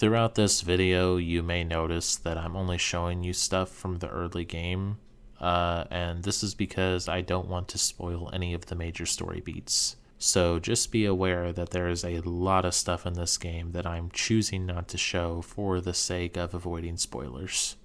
Throughout this video, you may notice that I'm only showing you stuff from the early game, and this is because I don't want to spoil any of the major story beats. So just be aware that there is a lot of stuff in this game that I'm choosing not to show for the sake of avoiding spoilers.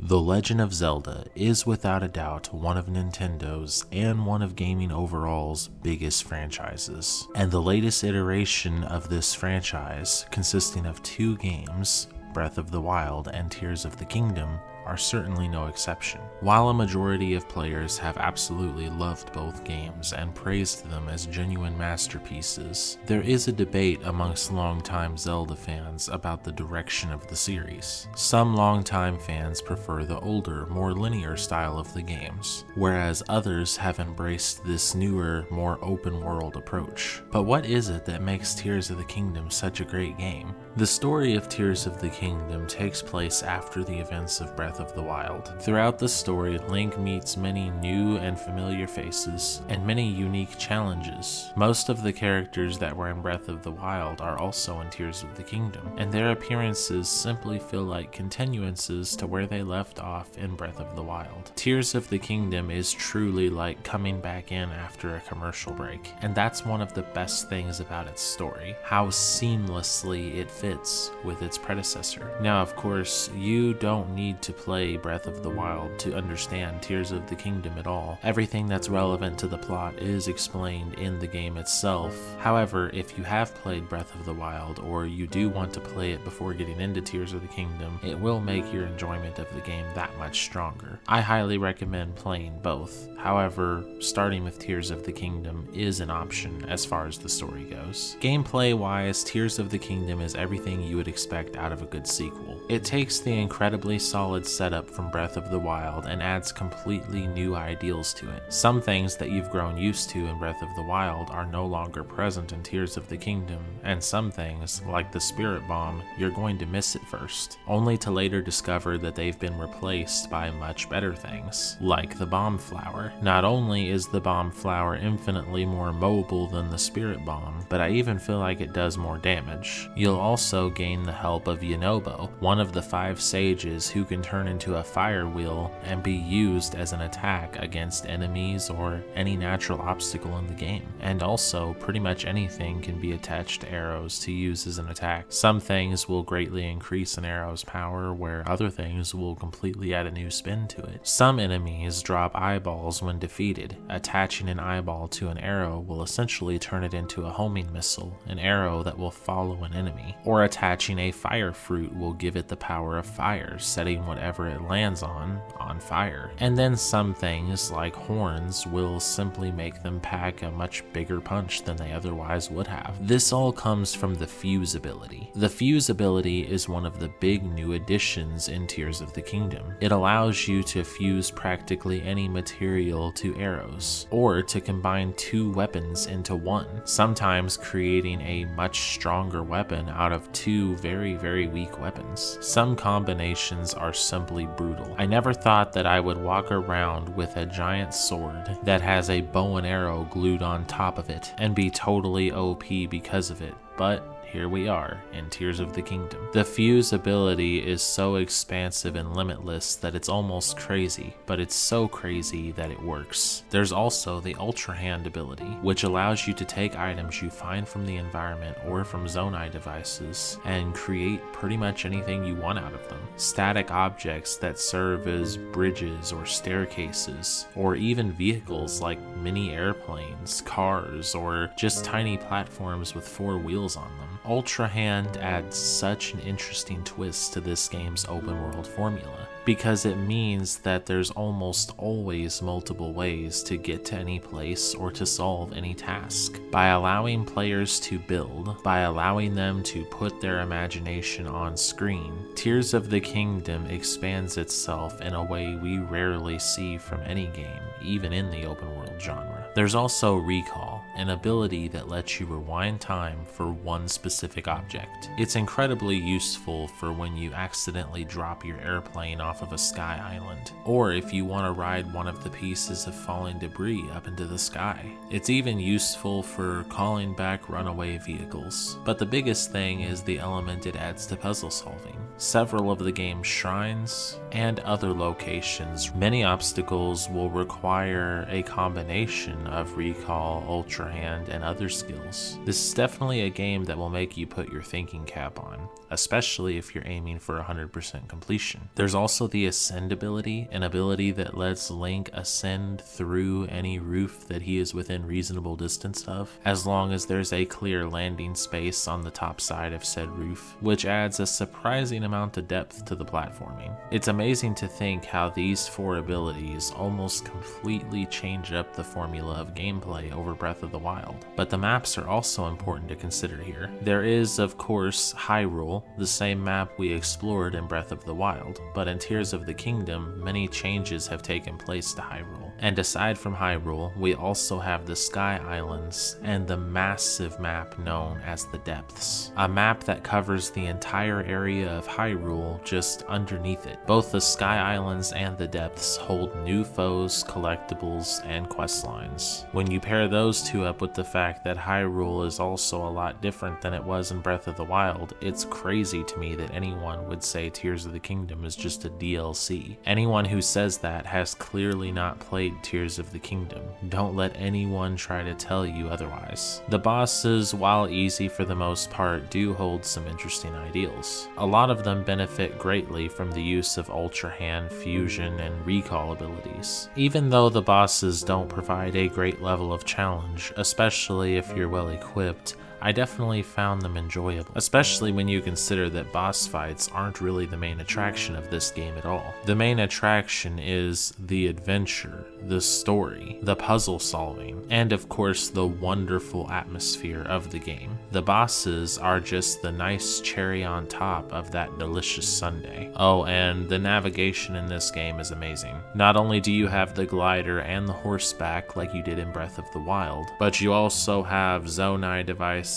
The Legend of Zelda is without a doubt one of Nintendo's and one of gaming overall's biggest franchises. And the latest iteration of this franchise, consisting of 2 games, Breath of the Wild and Tears of the Kingdom, are certainly no exception. While a majority of players have absolutely loved both games and praised them as genuine masterpieces, there is a debate amongst longtime Zelda fans about the direction of the series. Some longtime fans prefer the older, more linear style of the games, whereas others have embraced this newer, more open-world approach. But what is it that makes Tears of the Kingdom such a great game? The story of Tears of the Kingdom takes place after the events of Breath of the Wild. Throughout the story, Link meets many new and familiar faces, and many unique challenges. Most of the characters that were in Breath of the Wild are also in Tears of the Kingdom, and their appearances simply feel like continuances to where they left off in Breath of the Wild. Tears of the Kingdom is truly like coming back in after a commercial break, and that's one of the best things about its story, how seamlessly it fits with its predecessor. Now, of course, you don't need to play Breath of the Wild to understand Tears of the Kingdom at all. Everything that's relevant to the plot is explained in the game itself. However, if you have played Breath of the Wild, or you do want to play it before getting into Tears of the Kingdom, it will make your enjoyment of the game that much stronger. I highly recommend playing both. However, starting with Tears of the Kingdom is an option as far as the story goes. Gameplay-wise, Tears of the Kingdom is everything you would expect out of a good sequel. It takes the incredibly solid setup from Breath of the Wild and adds completely new ideals to it. Some things that you've grown used to in Breath of the Wild are no longer present in Tears of the Kingdom, and some things, like the Spirit Bomb, you're going to miss at first, only to later discover that they've been replaced by much better things, like the Bomb Flower. Not only is the Bomb Flower infinitely more mobile than the Spirit Bomb, but I even feel like it does more damage. You'll also gain the help of Yunobo, one of the 5 sages who can turn into a fire wheel and be used as an attack against enemies or any natural obstacle in the game. And also, pretty much anything can be attached to arrows to use as an attack. Some things will greatly increase an arrow's power, where other things will completely add a new spin to it. Some enemies drop eyeballs when defeated. Attaching an eyeball to an arrow will essentially turn it into a homing missile, an arrow that will follow an enemy. Or attaching a fire fruit will give it the power of fire, setting whatever it lands on fire. And then some things, like horns, will simply make them pack a much bigger punch than they otherwise would have. This all comes from the fuse ability. The fuse ability is one of the big new additions in Tears of the Kingdom. It allows you to fuse practically any material to arrows, or to combine 2 weapons into one, sometimes creating a much stronger weapon out of 2 very, very weak weapons. Some combinations are simply brutal. I never thought that I would walk around with a giant sword that has a bow and arrow glued on top of it and be totally OP because of it, but here we are in Tears of the Kingdom. The fuse ability is so expansive and limitless that it's almost crazy, but it's so crazy that it works. There's also the Ultra Hand ability, which allows you to take items you find from the environment or from Zonai devices and create pretty much anything you want out of them. Static objects that serve as bridges or staircases, or even vehicles like mini airplanes, cars, or just tiny platforms with 4 wheels on them. Ultra Hand adds such an interesting twist to this game's open world formula, because it means that there's almost always multiple ways to get to any place or to solve any task. By allowing players to build, by allowing them to put their imagination on screen, Tears of the Kingdom expands itself in a way we rarely see from any game, even in the open world genre. There's also recall. an ability that lets you rewind time for one specific object. It's incredibly useful for when you accidentally drop your airplane off of a sky island, or if you want to ride one of the pieces of falling debris up into the sky. It's even useful for calling back runaway vehicles. But the biggest thing is the element it adds to puzzle solving. Several of the game's shrines and other locations, many obstacles will require a combination of recall, ultra hand, and other skills. This is definitely a game that will make you put your thinking cap on, especially if you're aiming for 100% completion. There's also the Ascend ability, an ability that lets Link ascend through any roof that he is within reasonable distance of, as long as there's a clear landing space on the top side of said roof, which adds a surprising amount of depth to the platforming. It's amazing to think how these 4 abilities almost completely change up the formula of gameplay over Breath of the Wild. But the maps are also important to consider here. There is, of course, Hyrule, the same map we explored in Breath of the Wild, but in Tears of the Kingdom, many changes have taken place to Hyrule. And aside from Hyrule, we also have the Sky Islands and the massive map known as the Depths, a map that covers the entire area of Hyrule just underneath it. Both the Sky Islands and the Depths hold new foes, collectibles, and quest lines. When you pair those two up with the fact that Hyrule is also a lot different than it was in Breath of the Wild, it's crazy to me that anyone would say Tears of the Kingdom is just a DLC. Anyone who says that has clearly not played Tears of the Kingdom. Don't let anyone try to tell you otherwise. The bosses, while easy for the most part, do hold some interesting ideals. A lot of them benefit greatly from the use of Ultra Hand, Fusion, and Recall abilities. Even though the bosses don't provide a great level of challenge, especially if you're well equipped, I definitely found them enjoyable, especially when you consider that boss fights aren't really the main attraction of this game at all. The main attraction is the adventure, the story, the puzzle solving, and of course the wonderful atmosphere of the game. The bosses are just the nice cherry on top of that delicious sundae. Oh, and the navigation in this game is amazing. Not only do you have the glider and the horseback like you did in Breath of the Wild, but you also have Zonai devices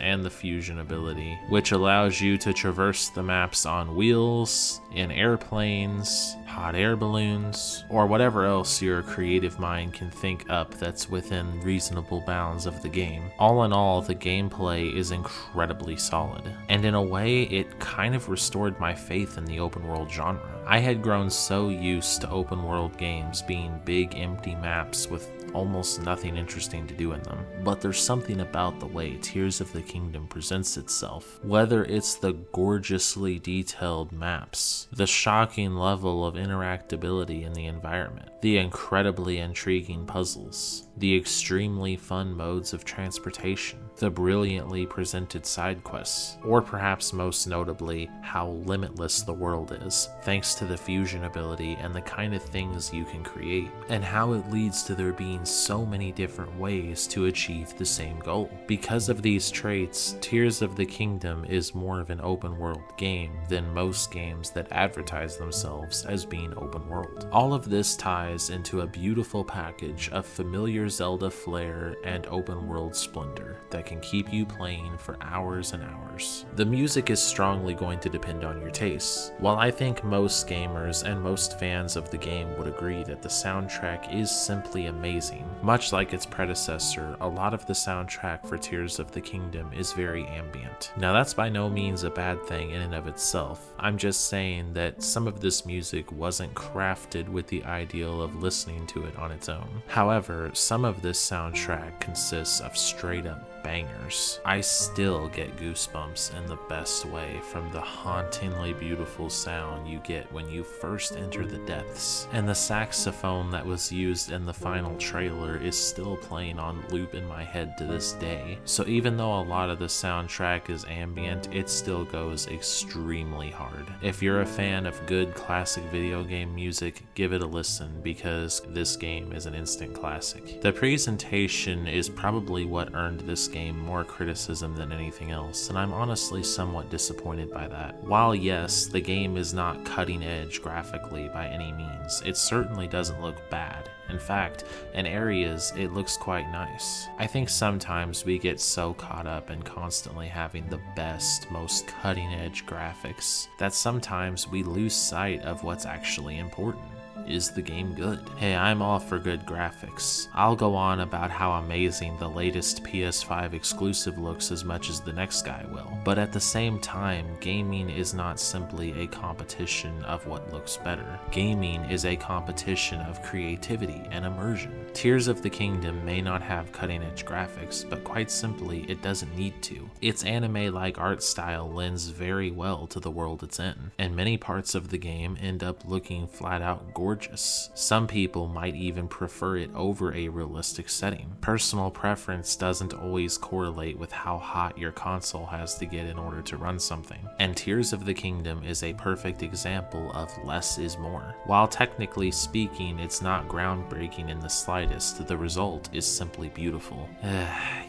and the fusion ability, which allows you to traverse the maps on wheels, in airplanes, hot air balloons, or whatever else your creative mind can think up that's within reasonable bounds of the game. All in all, the gameplay is incredibly solid, and in a way, it kind of restored my faith in the open world genre. I had grown so used to open world games being big empty maps with almost nothing interesting to do in them, but there's something about the way Tears of the Kingdom presents itself, whether it's the gorgeously detailed maps, the shocking level of interactability in the environment, the incredibly intriguing puzzles, the extremely fun modes of transportation, the brilliantly presented side quests, or perhaps most notably, how limitless the world is, thanks to the fusion ability and the kind of things you can create, and how it leads to there being so many different ways to achieve the same goal. Because of these traits, Tears of the Kingdom is more of an open world game than most games that advertise themselves as being open world. All of this ties into a beautiful package of familiar Zelda flair and open world splendor that can keep you playing for hours and hours. The music is strongly going to depend on your tastes. While I think most gamers and most fans of the game would agree that the soundtrack is simply amazing, much like its predecessor, a lot of the soundtrack for Tears of the Kingdom is very ambient. Now that's by no means a bad thing in and of itself. I'm just saying that some of this music wasn't crafted with the ideal of listening to it on its own. However, some of this soundtrack consists of straight up bangers. I still get goosebumps in the best way from the hauntingly beautiful sound you get when you first enter the depths, and the saxophone that was used in the final trailer is still playing on loop in my head to this day. So even though a lot of the soundtrack is ambient, it still goes extremely hard. If you're a fan of good classic video game music, give it a listen because this game is an instant classic. The presentation is probably what earned this game game more criticism than anything else, and I'm honestly somewhat disappointed by that. While yes, the game is not cutting edge graphically by any means, it certainly doesn't look bad. In fact, in areas, it looks quite nice. I think sometimes we get so caught up in constantly having the best, most cutting-edge graphics that sometimes we lose sight of what's actually important. Is the game good? Hey, I'm all for good graphics. I'll go on about how amazing the latest PS5 exclusive looks as much as the next guy will. But at the same time, gaming is not simply a competition of what looks better. Gaming is a competition of creativity and immersion. Tears of the Kingdom may not have cutting-edge graphics, but quite simply, it doesn't need to. Its anime-like art style lends very well to the world it's in, and many parts of the game end up looking flat-out gorgeous. Some people might even prefer it over a realistic setting. Personal preference doesn't always correlate with how hot your console has to get in order to run something, and Tears of the Kingdom is a perfect example of less is more. While technically speaking it's not groundbreaking in the slightest, the result is simply beautiful.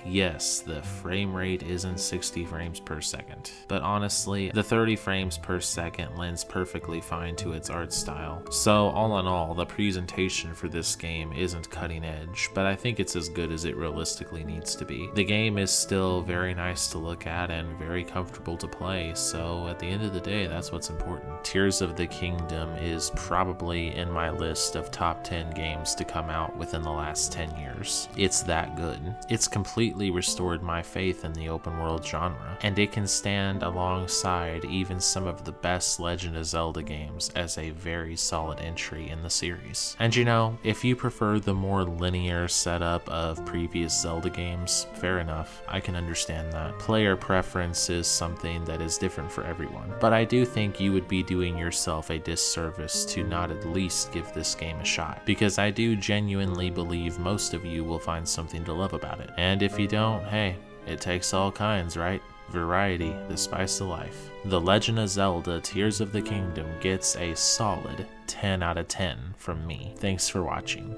Yes, the frame rate isn't 60 frames per second, but honestly, the 30 frames per second lends perfectly fine to its art style. So all in all, the presentation for this game isn't cutting edge, but I think it's as good as it realistically needs to be. The game is still very nice to look at and very comfortable to play, so at the end of the day, that's what's important. Tears of the Kingdom is probably in my list of top 10 games to come out within the last 10 years. It's that good. It's completely restored my faith in the open world genre, and it can stand alongside even some of the best Legend of Zelda games as a very solid entry in the series. And you know, if you prefer the more linear setup of previous Zelda games, fair enough, I can understand that. Player preference is something that is different for everyone, but I do think you would be doing yourself a disservice to not at least give this game a shot, because I do genuinely believe most of you will find something to love about it. And if you don't, hey, it takes all kinds, right? Variety, the spice of life. The Legend of Zelda Tears of the Kingdom gets a solid 10 out of 10 from me. Thanks for watching.